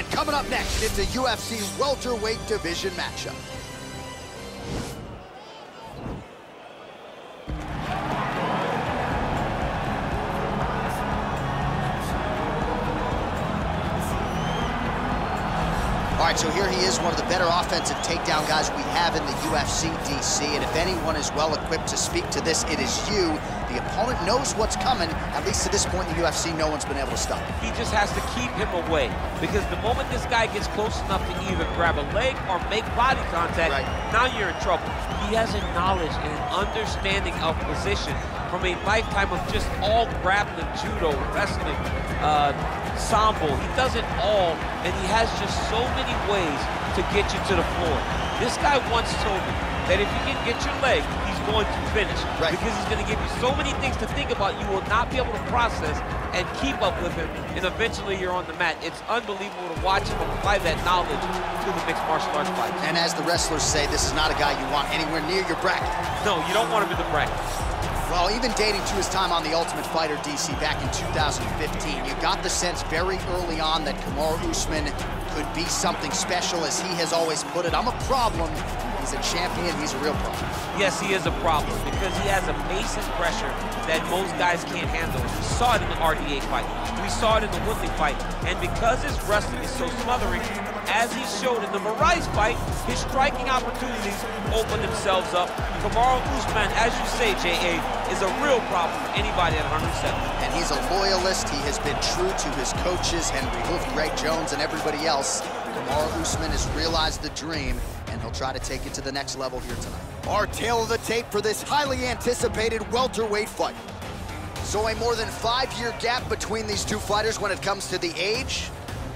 And coming up next, it's a UFC welterweight division matchup. All right, so here he is, one of the better offensive takedown guys we have in the UFC, DC. And if anyone is well-equipped to speak to this, it is you. The opponent knows what's coming. At least to this point in the UFC, no one's been able to stop him. He just has to keep him away, because the moment this guy gets close enough to either grab a leg or make body contact, now you're in trouble. He has a knowledge and an understanding of position from a lifetime of just all grappling, judo, wrestling, sambo. He does it all, and he has just so many ways to get you to the floor. This guy once told me that if you can get your leg, he's going to finish. Because he's going to give you so many things to think about, you will not be able to process and keep up with him, and eventually you're on the mat. It's unbelievable to watch him apply that knowledge to the mixed martial arts fight. And as the wrestlers say, this is not a guy you want anywhere near your bracket. No, you don't want him in the bracket. Well, even dating to his time on The Ultimate Fighter, DC, back in 2015, you got the sense very early on that Kamaru Usman could be something special. As he has always put it, I'm a problem. He's a champion. He's a real problem. Yes, he is a problem, because he has a pace and pressure that most guys can't handle. We saw it in the RDA fight. We saw it in the Woodley fight. And because his wrestling is so smothering, as he showed in the Moraes fight, his striking opportunities open themselves up. Kamaru Usman, as you say, J.A., is a real problem for anybody at 107. And he's a loyalist. He has been true to his coaches, Henry Hoof, Greg Jones, and everybody else. Kamaru Usman has realized the dream, and he'll try to take it to the next level here tonight. Our tale of the tape for this highly anticipated welterweight fight. So a more than 5-year gap between these two fighters when it comes to the age,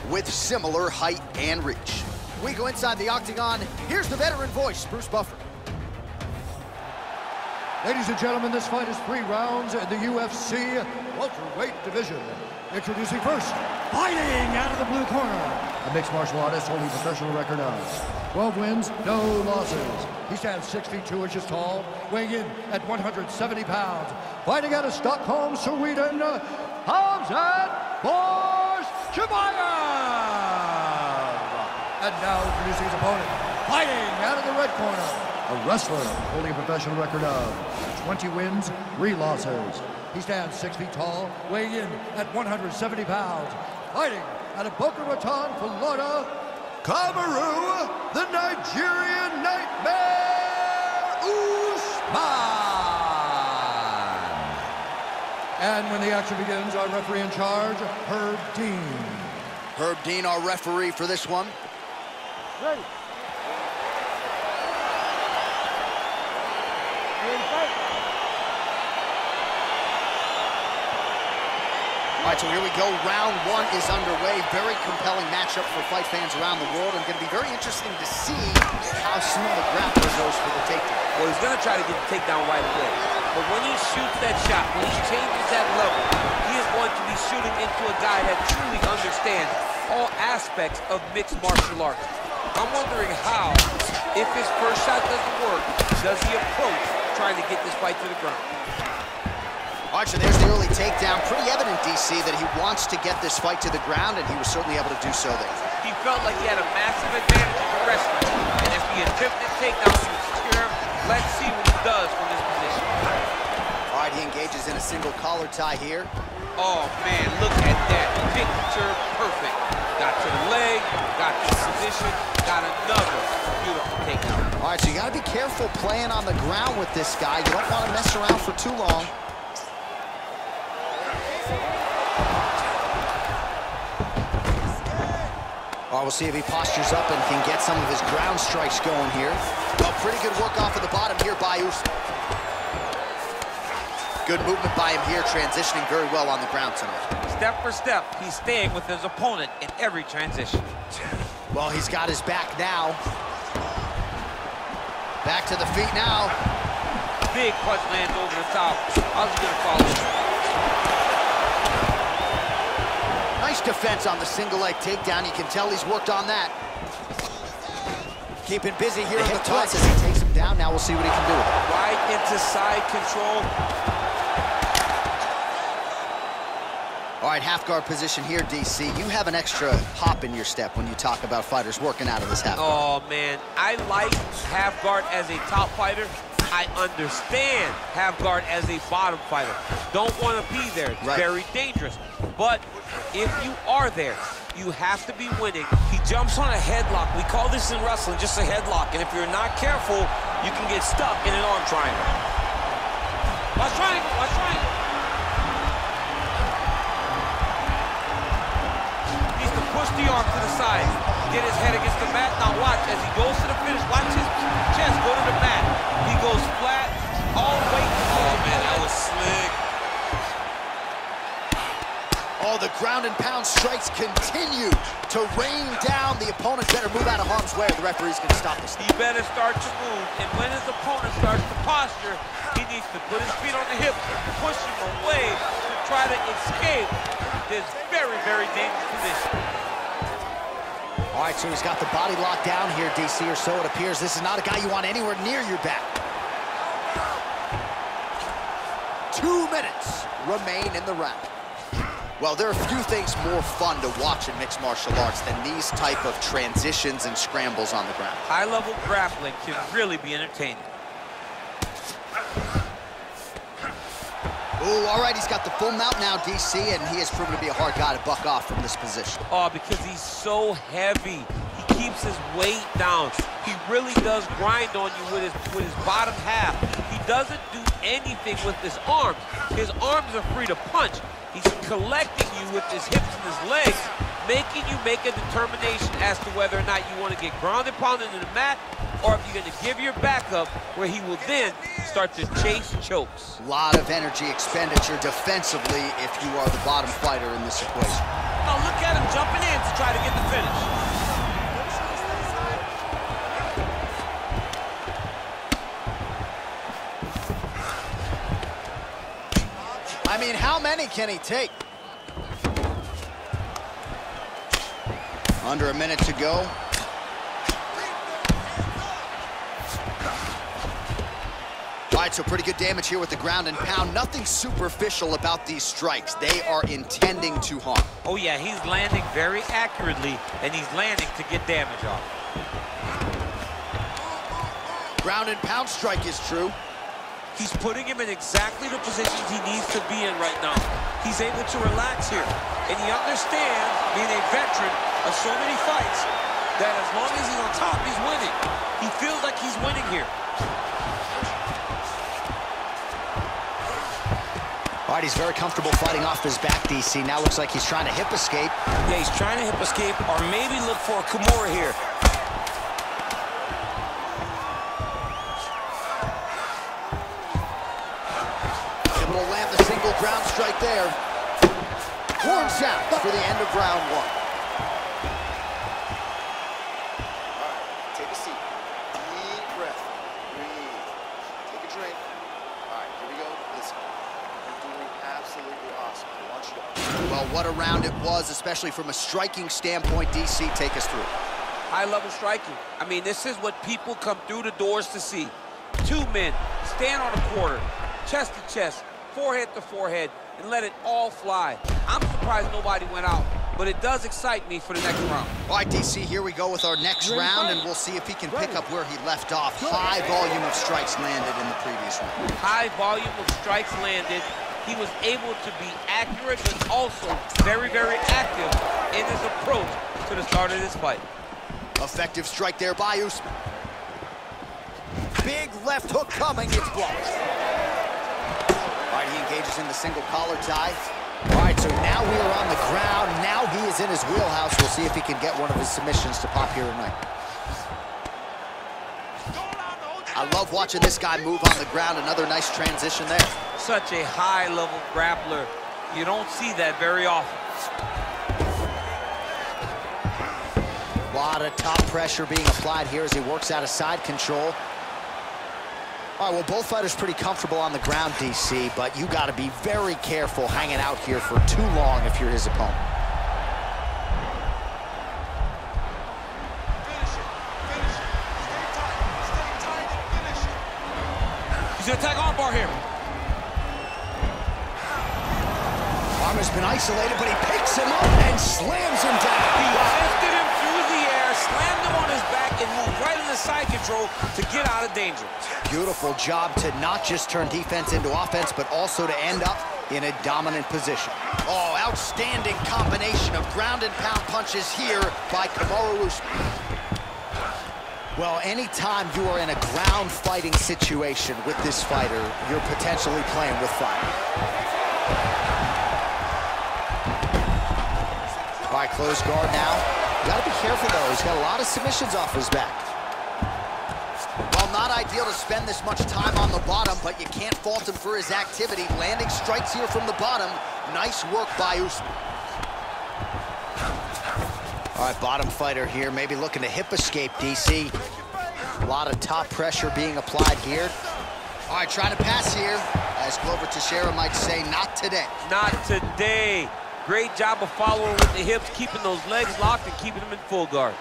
with similar height and reach. We go inside the octagon. Here's the veteran voice, Bruce Buffer. Ladies and gentlemen, this fight is 3 rounds in the UFC welterweight division. Introducing first, fighting out of the blue corner, a mixed martial artist holding a professional record of 12 wins, no losses. He stands 6 feet 2 inches tall, weighing in at 170 pounds. Fighting out of Stockholm, Sweden, Khamzat Chimaev. And now introducing his opponent, fighting out of the red corner, a wrestler holding a professional record of 20 wins, 3 losses. He stands 6 feet tall, weighing in at 170 pounds. Fighting out of Boca Raton, Florida, Kamaru, the Nigerian Nightmare Usman. And when the action begins, our referee in charge, Herb Dean. Herb Dean, our referee for this one. Ready. All right, so here we go. Round 1 is underway. Very compelling matchup for fight fans around the world, and going to be very interesting to see how soon the grappler goes for the takedown. Well, he's going to try to get the takedown right away. But when he shoots that shot, when he changes that level, he is going to be shooting into a guy that truly understands all aspects of mixed martial arts. I'm wondering how, if his first shot doesn't work, does he approach trying to get this fight to the ground? All right, so there's the early takedown. Pretty evident, DC, that he wants to get this fight to the ground, and he was certainly able to do so there. He felt like he had a massive advantage in the wrestling, and if he attempted takedown, he would secure him. Let's see what he does from this position. All right, he engages in a single collar tie here. Oh, man, look at that. Picture perfect. Got to the leg, got to the position, got another beautiful takedown. All right, so you got to be careful playing on the ground with this guy. You don't want to mess around for too long. All right, we'll see if he postures up and can get some of his ground strikes going here. Well, pretty good work off of the bottom here by Usman. Good movement by him here, transitioning very well on the ground tonight. Step for step, he's staying with his opponent in every transition. Well, he's got his back now. Back to the feet now. Big punch lands over the top. How's he gonna follow? Nice defense on the single leg takedown. You can tell he's worked on that. Keeping busy here in the toss as he takes him down. Now we'll see what he can do with it. Right into side control. All right, half guard position here, DC. You have an extra hop in your step when you talk about fighters working out of this half guard. Oh, man, I like half guard as a top fighter. I understand half guard as a bottom fighter. Don't want to be there. It's very dangerous. But if you are there, you have to be winning. He jumps on a headlock. We call this in wrestling just a headlock. And if you're not careful, you can get stuck in an arm triangle. Watch triangle, watch triangle. Needs to push the arm to the side. Get his head against the mat. Now watch, as he goes to the finish, watch his chest go to the mat. He goes flat, all the way. Oh, man, that was slick. Oh, the ground and pound strikes continue to rain down. The opponent better move out of harm's way or the referee's gonna stop this. He better start to move, and when his opponent starts to posture, he needs to put his feet on the hips, push him away to try to escape this very, very dangerous position. All right, so he's got the body locked down here, DC, or so it appears. This is not a guy you want anywhere near your back. 2 minutes remain in the round. Well, there are few things more fun to watch in mixed martial arts than these type of transitions and scrambles on the ground. High-level grappling can really be entertaining. Ooh, all right, he's got the full mount now, DC, and he has proven to be a hard guy to buck off from this position. Oh, because he's so heavy. He keeps his weight down. He really does grind on you with his bottom half. He doesn't do anything with his arms. His arms are free to punch. He's collecting you with his hips and his legs, making you make a determination as to whether or not you want to get grounded, pounded into the mat, or if you're going to give your back up, where he will then start to chase chokes. A lot of energy expenditure defensively if you are the bottom fighter in this equation. Oh, look at him jumping in to try to get the finish. I mean, how many can he take? Under a minute to go. All right, so pretty good damage here with the ground and pound. Nothing superficial about these strikes. They are intending to harm. Oh, yeah, he's landing very accurately, and he's landing to get damage off. Ground and pound strike is true. He's putting him in exactly the positions he needs to be in right now. He's able to relax here. And he understands, being a veteran of so many fights, that as long as he's on top, he's winning. He feels like he's winning here. All right, he's very comfortable fighting off his back, DC. Now looks like he's trying to hip escape. Yeah, he's trying to hip escape or maybe look for a Kimura here. Able to land the single ground strike there. Horn sound for the end of round one. All right, take a seat. Deep breath. Breathe. Take a drink. All right, here we go. Listen. You're doing absolutely awesome. I want you to... Well, what a round it was, especially from a striking standpoint. DC, take us through. High-level striking. I mean, this is what people come through the doors to see. Two men, stand on a quarter, chest to chest, forehead to forehead, and let it all fly. I'm surprised nobody went out, but it does excite me for the next round. All right, DC, here we go with our next round, and we'll see if he can pick up where he left off. High volume of strikes landed in the previous round. High volume of strikes landed. He was able to be accurate, but also very, very active in his approach to the start of this fight. Effective strike there by Usman. Big left hook coming, it's blocked. All right, he engages in the single collar tie. All right, so now we are on the ground. Now he is in his wheelhouse. We'll see if he can get one of his submissions to pop here tonight. I love watching this guy move on the ground. Another nice transition there. Such a high-level grappler. You don't see that very often. A lot of top pressure being applied here as he works out of side control. All right, well, both fighters pretty comfortable on the ground, DC, but you got to be very careful hanging out here for too long if you're his opponent. He's gonna attack armbar here. arm has been isolated, but he picks him up and slams him down. He lifted him through the air, slammed him on his back, and moved right into side control to get out of danger. Beautiful job to not just turn defense into offense, but also to end up in a dominant position. Oh, outstanding combination of ground and pound punches here by Kamaru Usman. Well, anytime you are in a ground fighting situation with this fighter, you're potentially playing with fire. All right, close guard now. You gotta be careful though, he's got a lot of submissions off his back. Well, not ideal to spend this much time on the bottom, but you can't fault him for his activity. Landing strikes here from the bottom. Nice work by Usman. All right, bottom fighter here, maybe looking to hip escape, DC. A lot of top pressure being applied here. All right, trying to pass here. As Glover Teixeira might say, not today. Not today. Great job of following with the hips, keeping those legs locked and keeping them in full guard.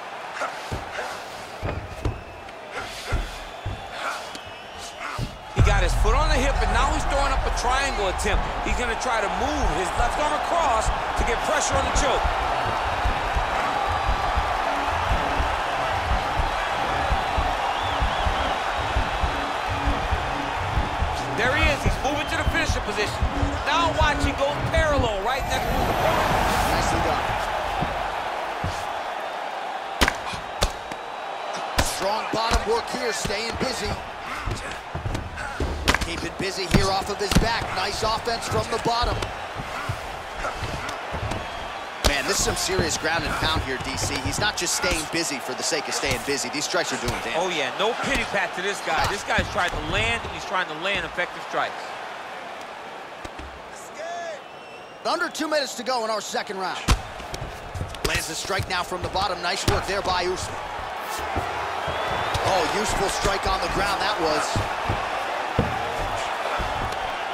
He got his foot on the hip, and now he's throwing up a triangle attempt. He's gonna try to move his left arm across to get pressure on the choke. There he is, he's moving to the finisher position. Now watch, he goes parallel right next to his opponent. Nicely done. Strong bottom work here, staying busy. Keeping busy here off of his back. Nice offense from the bottom. Man, this is some serious ground and pound here, DC. He's not just staying busy for the sake of staying busy. These strikes are doing damage. Oh yeah, no pity pat to this guy. This guy's trying to land, and he's trying to land effective strikes. Under 2 minutes to go in our second round. Lands a strike now from the bottom. Nice work there by Usman. Oh, useful strike on the ground that was.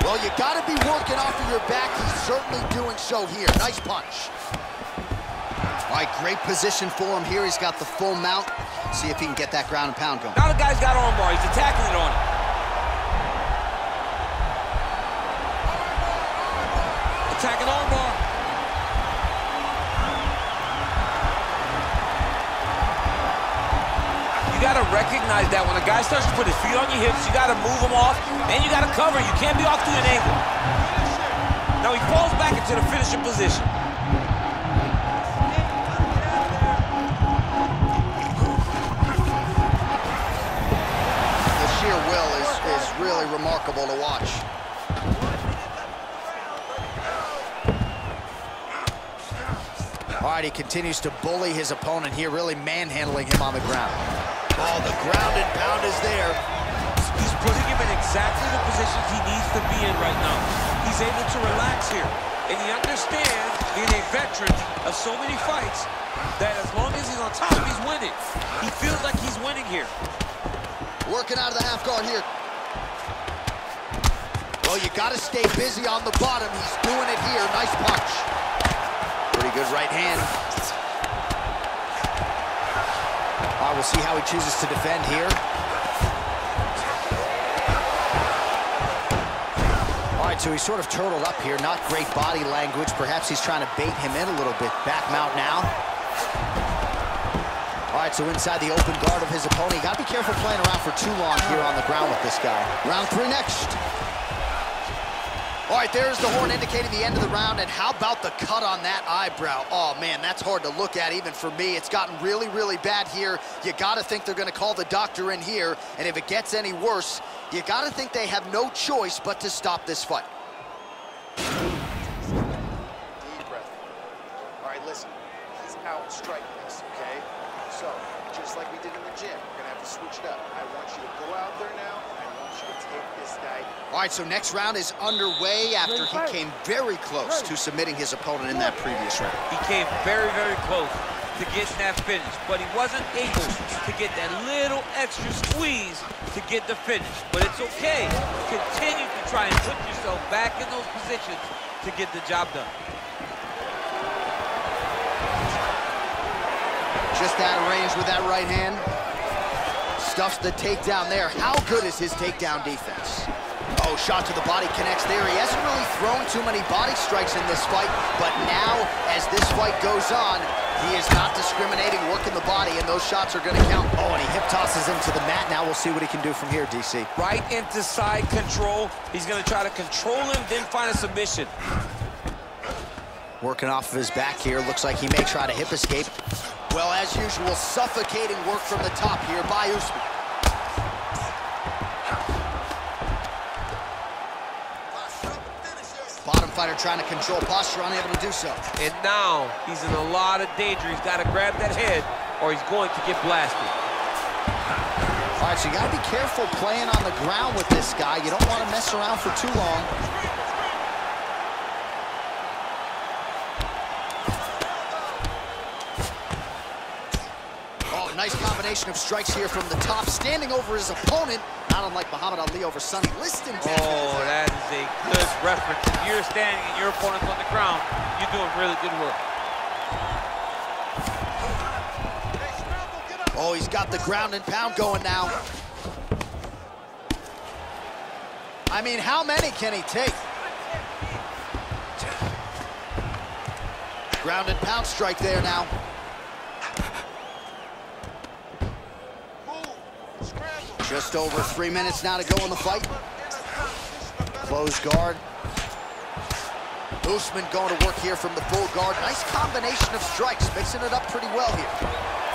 Well, you gotta be working off of your back. He's certainly doing so here. Nice punch. All right, great position for him here. He's got the full mount. See if he can get that ground and pound going. Now the guy's got arm bar. He's attacking it on him. Attacking arm bar. You gotta recognize that when a guy starts to put his feet on your hips, you gotta move him off, and you gotta cover. You can't be off to an angle. Now he falls back into the finisher position. The sheer will is really remarkable to watch. All right, he continues to bully his opponent here, really manhandling him on the ground. Oh, the ground and pound is there. He's putting him in exactly the positions he needs to be in right now. He's able to relax here. And he understands, being a veteran of so many fights, that as long as he's on top, he's winning. He feels like he's winning here. Working out of the half guard here. Well, you got to stay busy on the bottom. He's doing it here. Nice punch. Pretty good right hand. All right, we'll see how he chooses to defend here. All right, so he's sort of turtled up here. Not great body language. Perhaps he's trying to bait him in a little bit. Back mount now. All right, so inside the open guard of his opponent. You got to be careful playing around for too long here on the ground with this guy. Round 3 next. All right, there's the horn indicating the end of the round, and how about the cut on that eyebrow? Oh, man, that's hard to look at even for me. It's gotten really, really bad here. You got to think they're going to call the doctor in here, and if it gets any worse, you got to think they have no choice but to stop this fight. Deep breath. All right, listen, he's out striking this, okay? So, just like we did in the gym, we're going to have to switch it up. I want you to go out there now, and I want you to take this guy. All right, so next round is underway after he came very close to submitting his opponent in that previous round. He came very, very close to getting that finish, but he wasn't able to get that little extra squeeze to get the finish. But it's okay. Continue to try and put yourself back in those positions to get the job done. Just out of range with that right hand. Stuffs the takedown there. How good is his takedown defense? Oh, Oh, shot to the body connects there. He hasn't really thrown too many body strikes in this fight, but now, as this fight goes on, he is not discriminating, working the body, and those shots are gonna count. Oh, and he hip tosses him to the mat. Now we'll see what he can do from here, DC. Right into side control. He's gonna try to control him, then find a submission. Working off of his back here. Looks like he may try to hip escape. Well, as usual, suffocating work from the top here by Usman. Bottom fighter trying to control posture, unable to do so. And now he's in a lot of danger. He's got to grab that head or he's going to get blasted. All right, so you got to be careful playing on the ground with this guy. You don't want to mess around for too long. Oh, nice combination of strikes here from the top, standing over his opponent. Not unlike Muhammad Ali over Sonny Liston. Oh, that is a good reference. If you're standing and your opponent's on the ground, you're doing really good work. Oh, he's got the ground and pound going now. I mean, how many can he take? Ground and pound strike there now. Just over 3 minutes now to go in the fight. Close guard. Usman going to work here from the full guard. Nice combination of strikes, mixing it up pretty well here.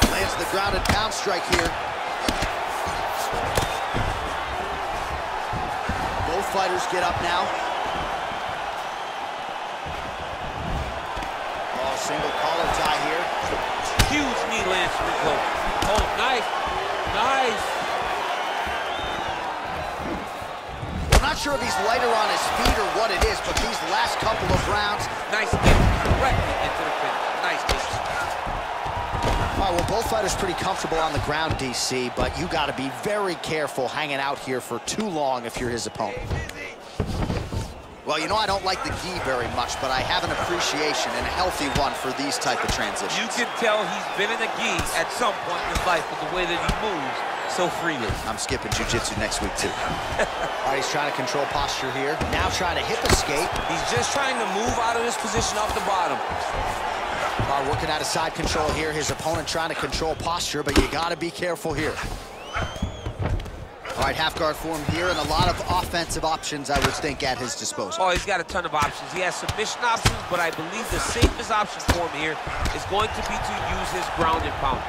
Lands the ground and pound strike here. Both fighters get up now. Oh, single collar tie here. Huge knee lands from Rico. Oh, nice. Nice. Not sure if he's lighter on his feet or what it is, but these last couple of rounds. Nice kick directly into the finish. Nice kick. All right, well, both fighters pretty comfortable on the ground, DC, but you got to be very careful hanging out here for too long if you're his opponent. Well, you know, I don't like the gi very much, but I have an appreciation and a healthy one for these type of transitions. You can tell he's been in a gi at some point in his life with the way that he moves so freely. I'm skipping jiu-jitsu next week, too. All right, he's trying to control posture here. Now trying to hip escape. He's just trying to move out of this position off the bottom. All right, working out of side control here. His opponent trying to control posture, but you got to be careful here. All right, half guard form here, and a lot of offensive options, I would think, at his disposal. Oh, he's got a ton of options. He has submission options, but I believe the safest option for him here is going to be to use his ground and pound.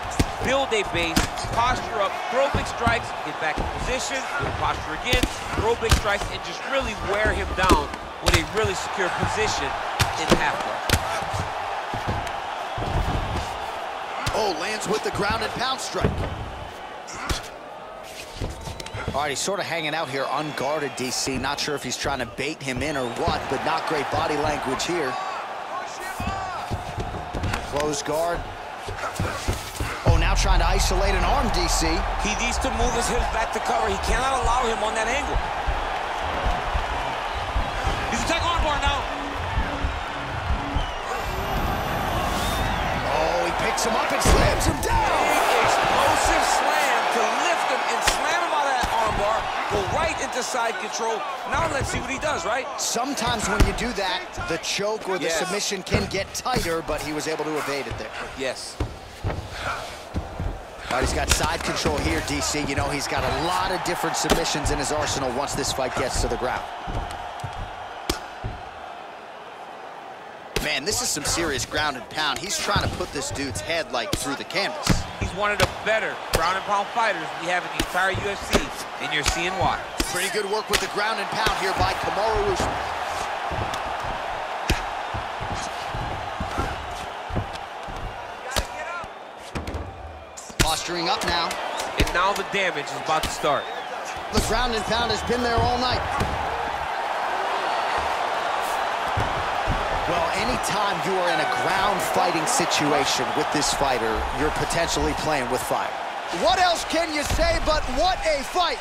Build a base, posture up, throw big strikes, get back in position, build posture again, throw big strikes, and just really wear him down with a really secure position in half guard. Oh, lands with the ground and pound strike. All right, he's sort of hanging out here unguarded, DC. Not sure if he's trying to bait him in or what, but not great body language here. Close guard. Oh, now trying to isolate an arm, DC. He needs to move his hips back to cover. He cannot allow him on that angle. He's attacking arm bar now. Oh, he picks him up and slams him down. Big explosive slam to lift him and slam him out of that arm bar. Go right into side control. Now let's see what he does, right? Sometimes when you do that, the choke or the submission can get tighter, but he was able to evade it there. Yes. All right, he's got side control here, DC. You know, he's got a lot of different submissions in his arsenal once this fight gets to the ground. Man, this is some serious ground and pound. He's trying to put this dude's head, like, through the canvas. He's one of the better ground and pound fighters we have in the entire UFC, and you're seeing why. Pretty good work with the ground and pound here by Kamaru Usman. Posturing up now. And now the damage is about to start. The ground and pound has been there all night. Well, anytime you are in a ground fighting situation with this fighter, you're potentially playing with fire. What else can you say but what a fight?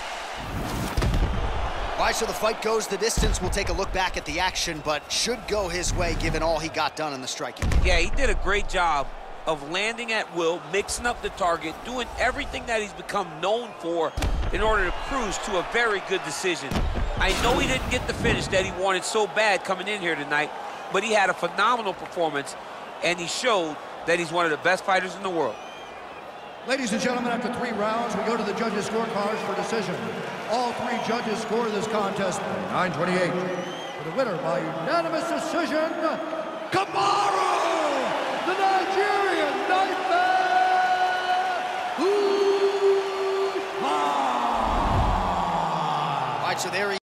All right, so the fight goes the distance. We'll take a look back at the action, but should go his way given all he got done in the striking. Yeah, he did a great job of landing at will, mixing up the target, doing everything that he's become known for in order to cruise to a very good decision. I know he didn't get the finish that he wanted so bad coming in here tonight, but he had a phenomenal performance, and he showed that he's one of the best fighters in the world. Ladies and gentlemen, after 3 rounds, we go to the judges' scorecards for decision. All 3 judges score this contest 9-28. For the winner by unanimous decision, Kamaru, the Nigerian Nightmare Usman! All right, so there he